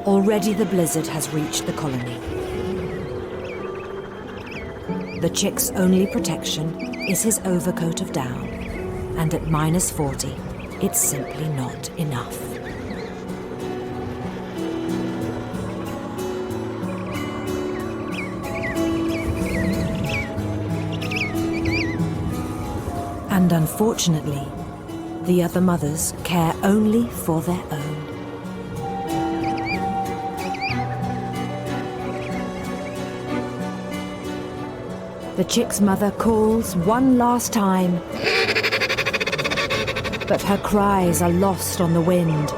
Already the blizzard has reached the colony. The chick's only protection is his overcoat of down, and at -40, it's simply not enough. And unfortunately, the other mothers care only for their own. The chick's mother calls one last time, but her cries are lost on the wind.